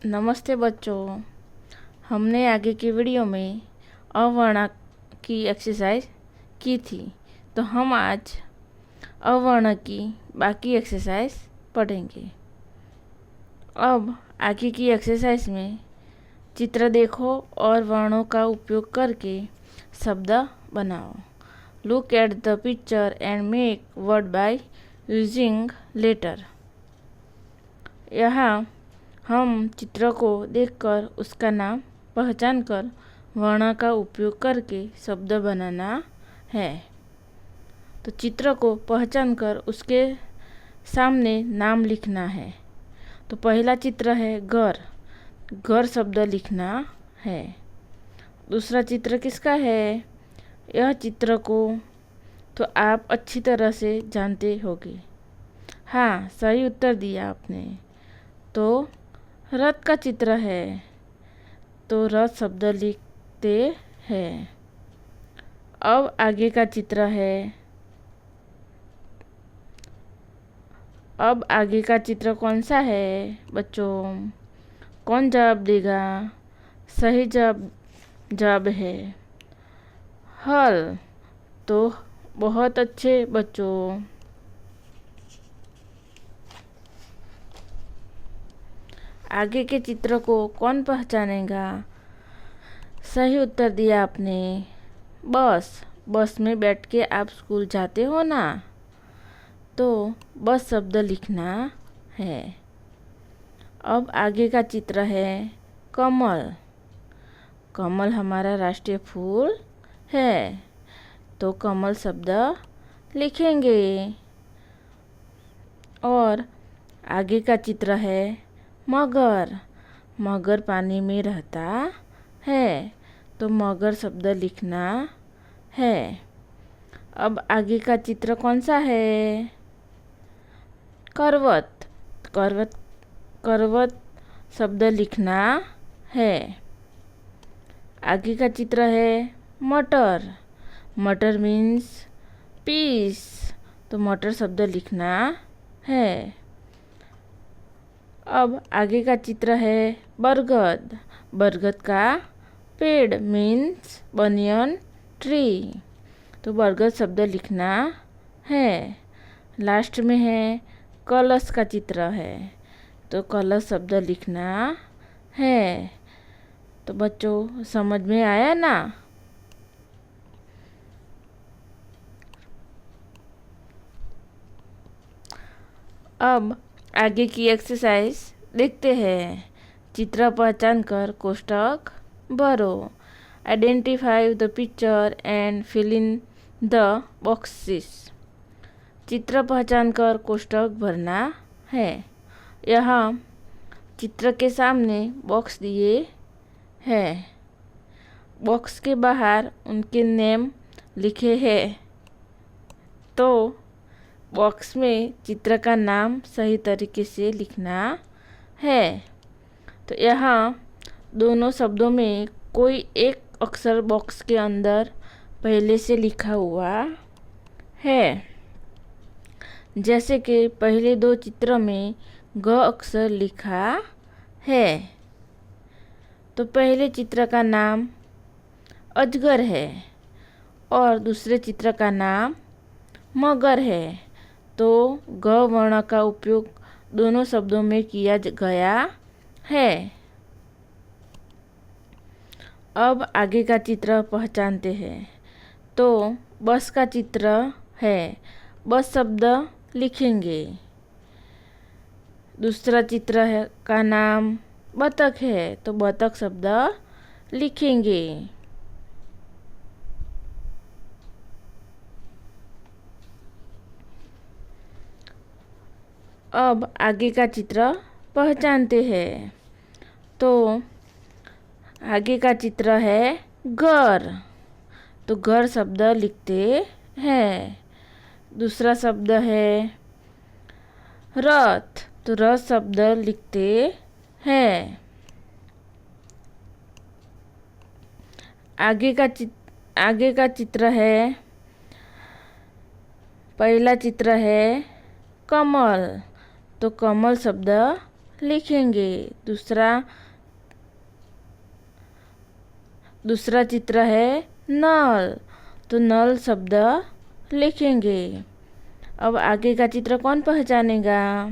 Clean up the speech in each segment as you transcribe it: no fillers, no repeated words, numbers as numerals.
नमस्ते बच्चों। हमने आगे की वीडियो में अवर्ण की एक्सरसाइज की थी, तो हम आज अवर्ण की बाकी एक्सरसाइज पढ़ेंगे। अब आगे की एक्सरसाइज में चित्र देखो और वर्णों का उपयोग करके शब्द बनाओ। Look at the picture and make word by using letter. यहाँ हम चित्र को देखकर उसका नाम पहचान कर वर्ण का उपयोग करके शब्द बनाना है। तो चित्र को पहचान कर उसके सामने नाम लिखना है। तो पहला चित्र है घर, घर शब्द लिखना है। दूसरा चित्र किसका है? यह चित्र को तो आप अच्छी तरह से जानते होंगे। हाँ, सही उत्तर दिया आपने। तो रथ का चित्र है, तो रथ शब्द लिखते हैं। अब आगे का चित्र है। अब आगे का चित्र कौन सा है बच्चों? कौन जवाब देगा? सही जवाब है हल। तो बहुत अच्छे बच्चों। आगे के चित्र को कौन पहचानेगा? सही उत्तर दिया आपने बस। बस में बैठ के आप स्कूल जाते हो ना, तो बस शब्द लिखना है। अब आगे का चित्र है कमल। कमल हमारा राष्ट्रीय फूल है, तो कमल शब्द लिखेंगे। और आगे का चित्र है मगर। मगर पानी में रहता है, तो मगर शब्द लिखना है। अब आगे का चित्र कौन सा है? करवत। करवत शब्द लिखना है। आगे का चित्र है मटर। मटर मीन्स पीस, तो मटर शब्द लिखना है। अब आगे का चित्र है बरगद। बरगद का पेड़ मीन्स बनियन ट्री, तो बरगद शब्द लिखना है। लास्ट में है कलश का चित्र है, तो कलश शब्द लिखना है। तो बच्चों समझ में आया ना? अब आगे की एक्सरसाइज देखते हैं। चित्र पहचान कर कोष्ठक भरो। Identify the picture and fill in the boxes. चित्र पहचान कर कोष्ठक भरना है। यहाँ चित्र के सामने बॉक्स दिए हैं। बॉक्स के बाहर उनके नेम लिखे हैं, तो बॉक्स में चित्र का नाम सही तरीके से लिखना है। तो यहाँ दोनों शब्दों में कोई एक अक्षर बॉक्स के अंदर पहले से लिखा हुआ है। जैसे कि पहले दो चित्र में ग अक्षर लिखा है, तो पहले चित्र का नाम अजगर है और दूसरे चित्र का नाम मगर है। तो ग वर्ण का उपयोग दोनों शब्दों में किया गया है। अब आगे का चित्र पहचानते हैं। तो बस का चित्र है, बस शब्द लिखेंगे। दूसरा चित्र है का नाम बतख है, तो बतख शब्द लिखेंगे। अब आगे का चित्र पहचानते हैं। तो आगे का चित्र है घर, तो घर शब्द लिखते हैं। दूसरा शब्द है रथ, तो रथ शब्द लिखते हैं। आगे का चित्र है, पहला चित्र है कमल, तो कमल शब्द लिखेंगे। दूसरा चित्र है नल, तो नल शब्द लिखेंगे। अब आगे का चित्र कौन पहचानेगा?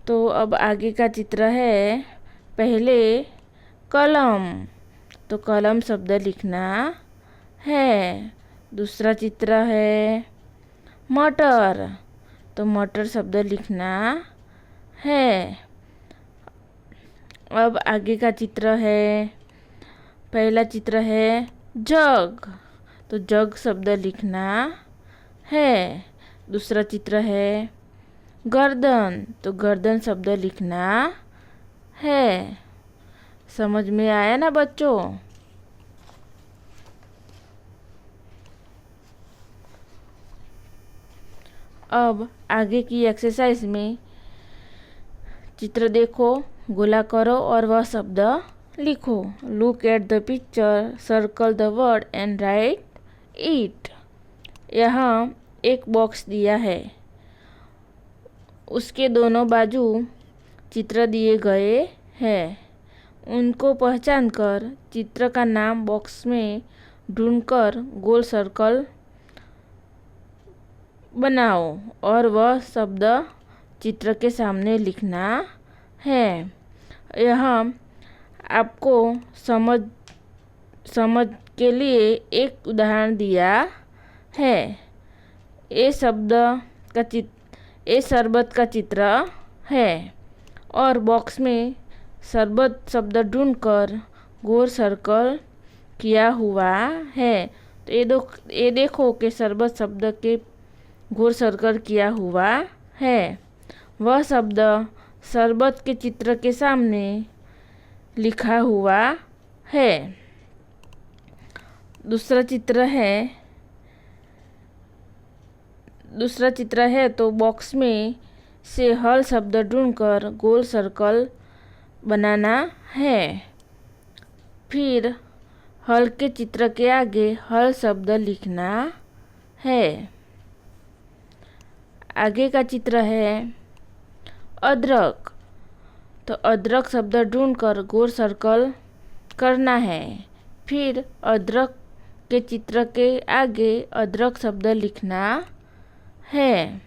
तो अब आगे का चित्र है पहले कलम, तो कलम शब्द लिखना है। दूसरा चित्र है मटर, तो मटर शब्द लिखना है। अब आगे का चित्र है, पहला चित्र है जग, तो जग शब्द लिखना है। दूसरा चित्र है गर्दन, तो गर्दन शब्द लिखना है। समझ में आया ना बच्चों? अब आगे की एक्सरसाइज में चित्र देखो, गोला करो और वह शब्द लिखो। Look at the picture, circle the word and right it. यहाँ एक बॉक्स दिया है, उसके दोनों बाजू चित्र दिए गए हैं। उनको पहचान कर चित्र का नाम बॉक्स में ढूंढकर गोल सर्कल बनाओ और वह शब्द चित्र के सामने लिखना है। यहाँ आपको समझ के लिए एक उदाहरण दिया है। ये शरबत का चित्र है और बॉक्स में शरबत शब्द ढूंढकर गोल सर्कल किया हुआ है। तो ये देखो कि शरबत शब्द के गोल सर्कल किया हुआ है। वह शब्द शरबत के चित्र के सामने लिखा हुआ है। दूसरा चित्र है तो बॉक्स में से हल शब्द ढूंढकर गोल सर्कल बनाना है। फिर हल के चित्र के आगे हल शब्द लिखना है। आगे का चित्र है अदरक, तो अदरक शब्द ढूंढकर गोल सर्कल करना है। फिर अदरक के चित्र के आगे अदरक शब्द लिखना है।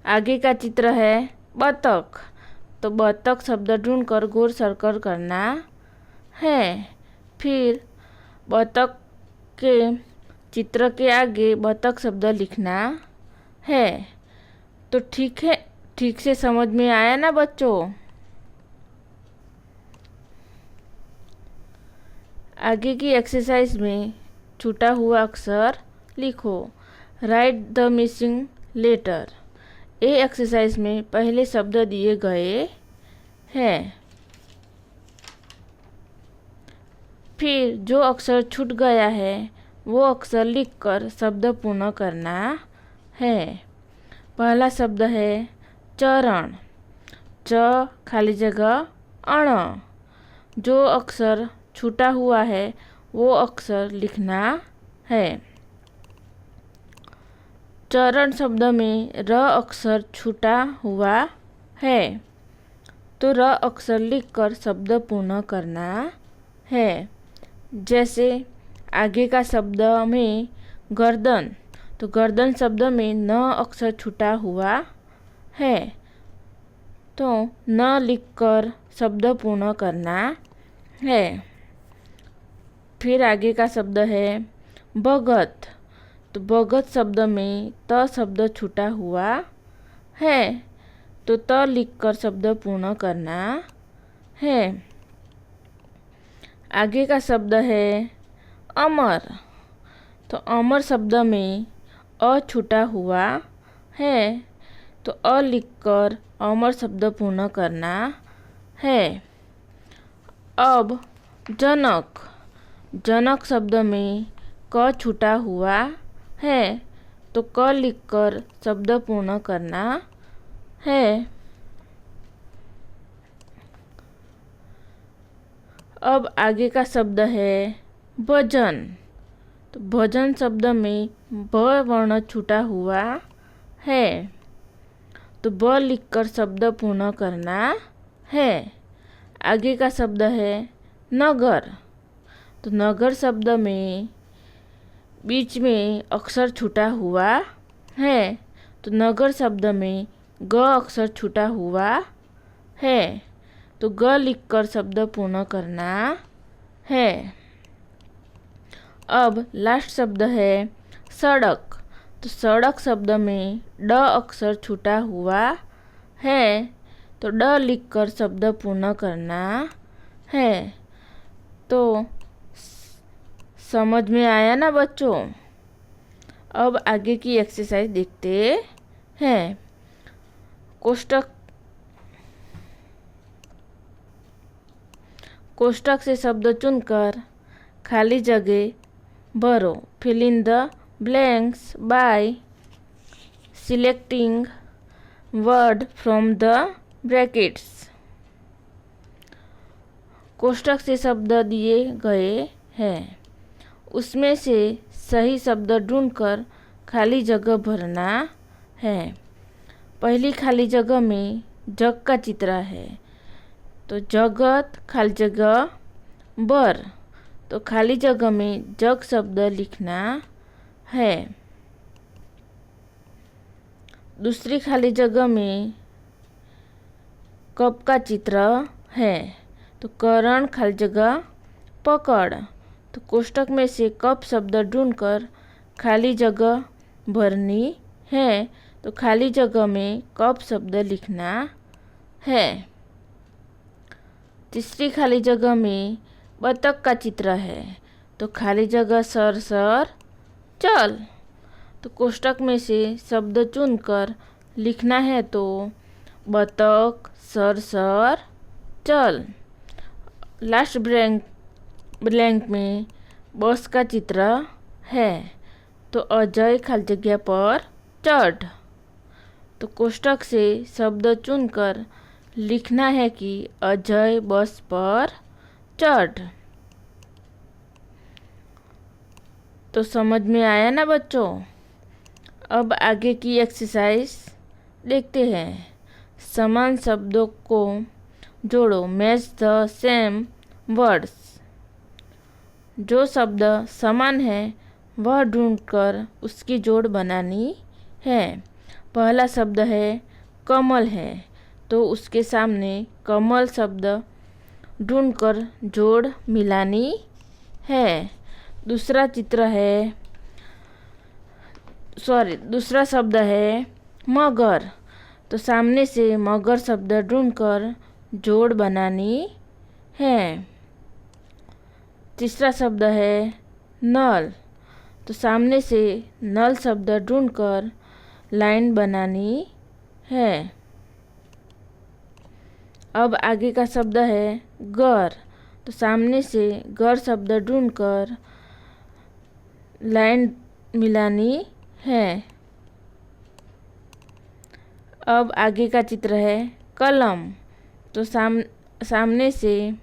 आगे का चित्र है बतख, तो बतख शब्द ढूंढकर गोल सर्कल करना है। फिर बतख के चित्र के आगे बतख शब्द लिखना है। तो ठीक से समझ में आया ना बच्चों? आगे की एक्सरसाइज में छूटा हुआ अक्षर लिखो। Write the missing letter. ये एक्सरसाइज में पहले शब्द दिए गए हैं। फिर जो अक्षर छूट गया है वो अक्षर लिखकर शब्द पूर्ण करना है। पहला शब्द है चरण, च खाली जगह अण। जो अक्षर छूटा हुआ है वो अक्षर लिखना है। चरण शब्द में र अक्षर छूटा हुआ है, तो र अक्षर लिखकर शब्द पूर्ण करना है। जैसे आगे का शब्द में गर्दन, तो गर्दन शब्द में न अक्षर छूटा हुआ है, तो न लिखकर शब्द पूर्ण करना है। फिर आगे का शब्द है भगत, तो भगत शब्द में त शब्द छूटा हुआ है, तो त लिखकर शब्द पूर्ण करना है। आगे का शब्द है अमर, तो अमर शब्द में अ छूटा हुआ है, तो अ लिखकर अमर शब्द पूर्ण करना है। अब जनक, जनक शब्द में क छूटा हुआ है, तो क लिखकर शब्द पूर्ण करना है। अब आगे का शब्द है भजन। तो भजन शब्द में ब वर्ण छूटा हुआ है, तो ब लिखकर शब्द पूर्ण करना है। आगे का शब्द है नगर। तो नगर शब्द में बीच में अक्षर छूटा हुआ है, तो नगर शब्द में ग अक्षर छूटा हुआ है, तो ग लिखकर शब्द पूर्ण करना है। अब लास्ट शब्द है सड़क। तो सड़क शब्द में ड अक्षर छूटा हुआ है, तो ड लिखकर शब्द पूर्ण करना है। तो समझ में आया ना बच्चों? अब आगे की एक्सरसाइज देखते हैं। कोष्टक से शब्द चुनकर खाली जगह भरो। Fill in the blanks by selecting word from the brackets. कोष्टक से शब्द दिए गए हैं, उसमें से सही शब्द ढूंढकर खाली जगह भरना है। पहली खाली जगह में जग का चित्र है, तो जगत खाली जगह बर, तो खाली जगह में जग शब्द लिखना है। दूसरी खाली जगह में कप का चित्र है, तो करण खाली जगह पकड़, तो कोष्टक में से कप शब्द ढूंढकर खाली जगह भरनी है, तो खाली जगह में कप शब्द लिखना है। तीसरी खाली जगह में बतख का चित्र है, तो खाली जगह सर सर चल, तो कोष्टक में से शब्द चुनकर लिखना है, तो बतख सर सर चल। लास्ट ब्लैंक में बस का चित्र है, तो अजय खाली जगह पर चढ़, तो कोष्टक से शब्द चुनकर लिखना है कि अजय बस पर चढ़। तो समझ में आया ना बच्चों? अब आगे की एक्सरसाइज देखते हैं। समान शब्दों को जोड़ो। Match the same words. जो शब्द समान है वह ढूंढकर उसकी जोड़ बनानी है। पहला शब्द है कमल है, तो उसके सामने कमल शब्द ढूंढकर जोड़ मिलानी है। दूसरा शब्द है मगर, तो सामने से मगर शब्द ढूंढकर जोड़ बनानी है। तीसरा शब्द है नल, तो सामने से नल शब्द ढूंढकर लाइन बनानी है। अब आगे का शब्द है गर, तो सामने से गर शब्द ढूंढकर लाइन मिलानी है। अब आगे का चित्र है कलम, तो सामने से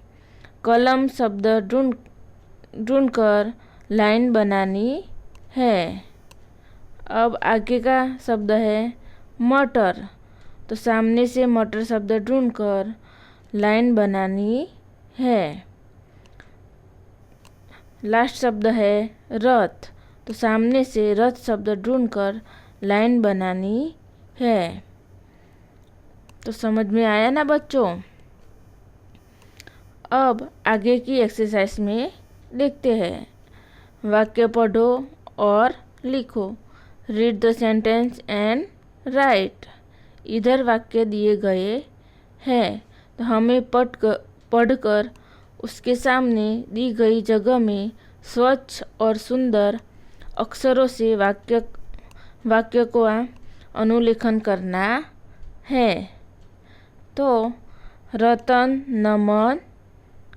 कलम शब्द ढूंढकर लाइन बनानी है। अब आगे का शब्द है मटर, तो सामने से मटर शब्द ढूंढकर लाइन बनानी है। लास्ट शब्द है रथ, तो सामने से रथ शब्द ढूंढकर लाइन बनानी है। तो समझ में आया ना बच्चों? अब आगे की एक्सरसाइज में देखते हैं। वाक्य पढ़ो और लिखो। Read the sentence and right. इधर वाक्य दिए गए हैं, तो हमें पढ़कर उसके सामने दी गई जगह में स्वच्छ और सुंदर अक्षरों से वाक्य को अनुलेखन करना है। तो रतन नमन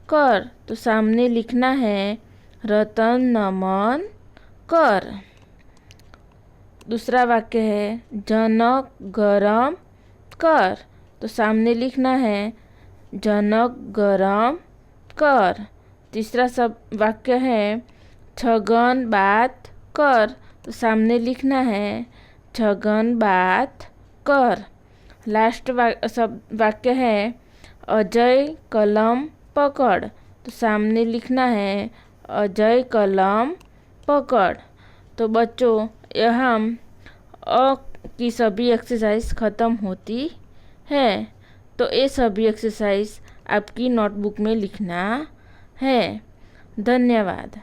कर, तो सामने लिखना है रतन नमन कर। दूसरा वाक्य है जनक गरम कर, तो सामने लिखना है जनक गरम कर। तीसरा सब वाक्य है छगन बात कर, तो सामने लिखना है छगन बात कर। लास्ट सब वाक्य है अजय कलम पकड़, तो सामने लिखना है अजय कलम पकड़। तो बच्चों यहाँ अ की सभी एक्सरसाइज ख़त्म होती है। तो ये सभी एक्सरसाइज आपकी नोटबुक में लिखना है। धन्यवाद।